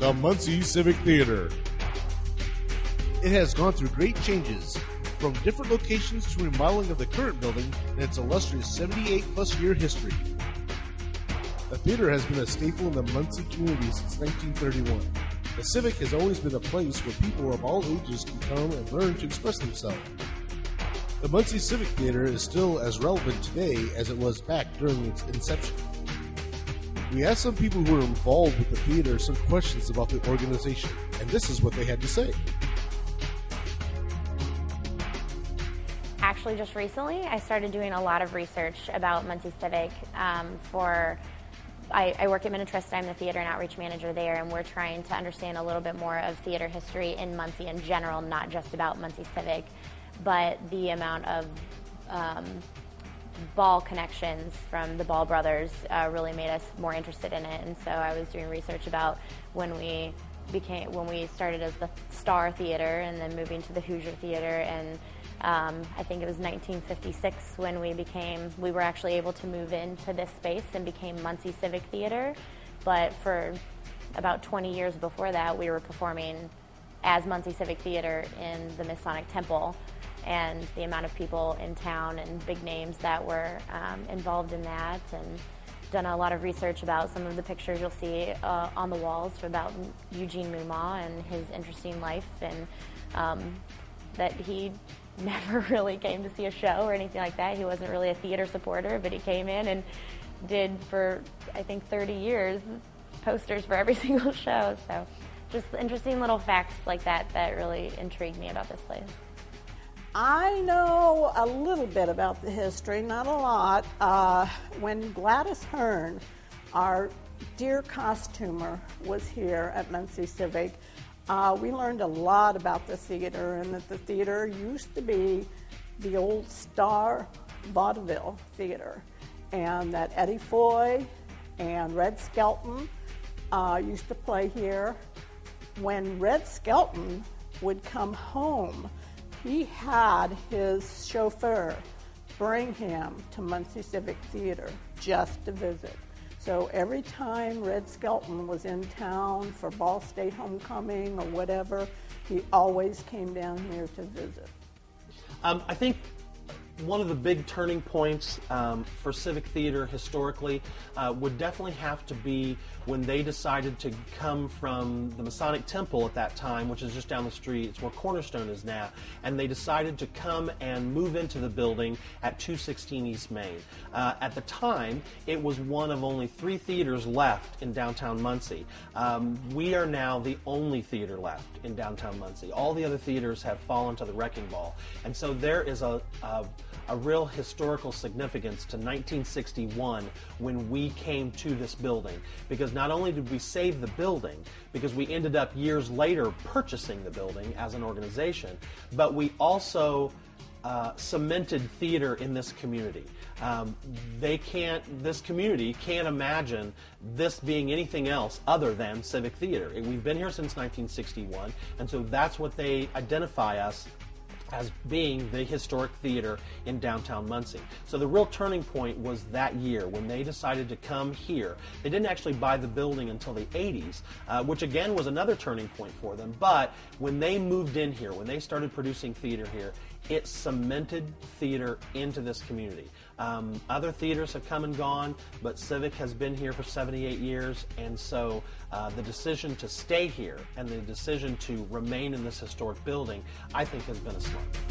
The Muncie Civic Theater. It has gone through great changes, from different locations to remodeling of the current building and its illustrious 78-plus year history. The theater has been a staple in the Muncie community since 1931. The Civic has always been a place where people of all ages can come and learn to express themselves. The Muncie Civic Theater is still as relevant today as it was back during its inception. We asked some people who were involved with the theater some questions about the organization, and this is what they had to say. Actually, just recently, I started doing a lot of research about Muncie Civic. I work at Minnetrista. I'm the theater and outreach manager there, and we're trying to understand a little bit more of theater history in Muncie in general, not just about Muncie Civic, but the amount of Ball connections from the Ball brothers really made us more interested in it. And so I was doing research about when we started as the Star Theater and then moving to the Hoosier Theater, and I think it was 1956 when we were actually able to move into this space and became Muncie Civic Theater. But for about 20 years before that, we were performing as Muncie Civic Theater in the Masonic Temple, and the amount of people in town and big names that were involved in that, and done a lot of research about some of the pictures you'll see on the walls about Eugene Moomaw and his interesting life, and that he never really came to see a show or anything like that. He wasn't really a theater supporter, but he came in and did for, I think, 30 years posters for every single show. So just interesting little facts like that that really intrigued me about this place. I know a little bit about the history, not a lot. When Gladys Hearn, our dear costumer, was here at Muncie Civic, we learned a lot about the theater, and that the theater used to be the old Star Vaudeville Theater, and that Eddie Foy and Red Skelton used to play here. When Red Skelton would come home, he had his chauffeur bring him to Muncie Civic Theater just to visit. So every time Red Skelton was in town for Ball State Homecoming or whatever, he always came down here to visit. I think one of the big turning points for Civic Theater historically would definitely have to be when they decided to come from the Masonic Temple at that time, which is just down the street. It's where Cornerstone is now, and they decided to come and move into the building at 216 East Main. At the time, it was one of only 3 theaters left in downtown Muncie. We are now the only theater left in downtown Muncie. All the other theaters have fallen to the wrecking ball, and so there is a real historical significance to 1961 when we came to this building, because not only did we save the building, because we ended up years later purchasing the building as an organization, but we also cemented theater in this community. This community can't imagine this being anything else other than Civic Theater. We've been here since 1961, and so that's what they identify us as being the historic theater in downtown Muncie. So the real turning point was that year when they decided to come here. They didn't actually buy the building until the 80s, which again was another turning point for them. But when they moved in here, when they started producing theater here, it cemented theater into this community. Other theaters have come and gone, but Civic has been here for 78 years, and so the decision to stay here and the decision to remain in this historic building, I think, has been a smart one.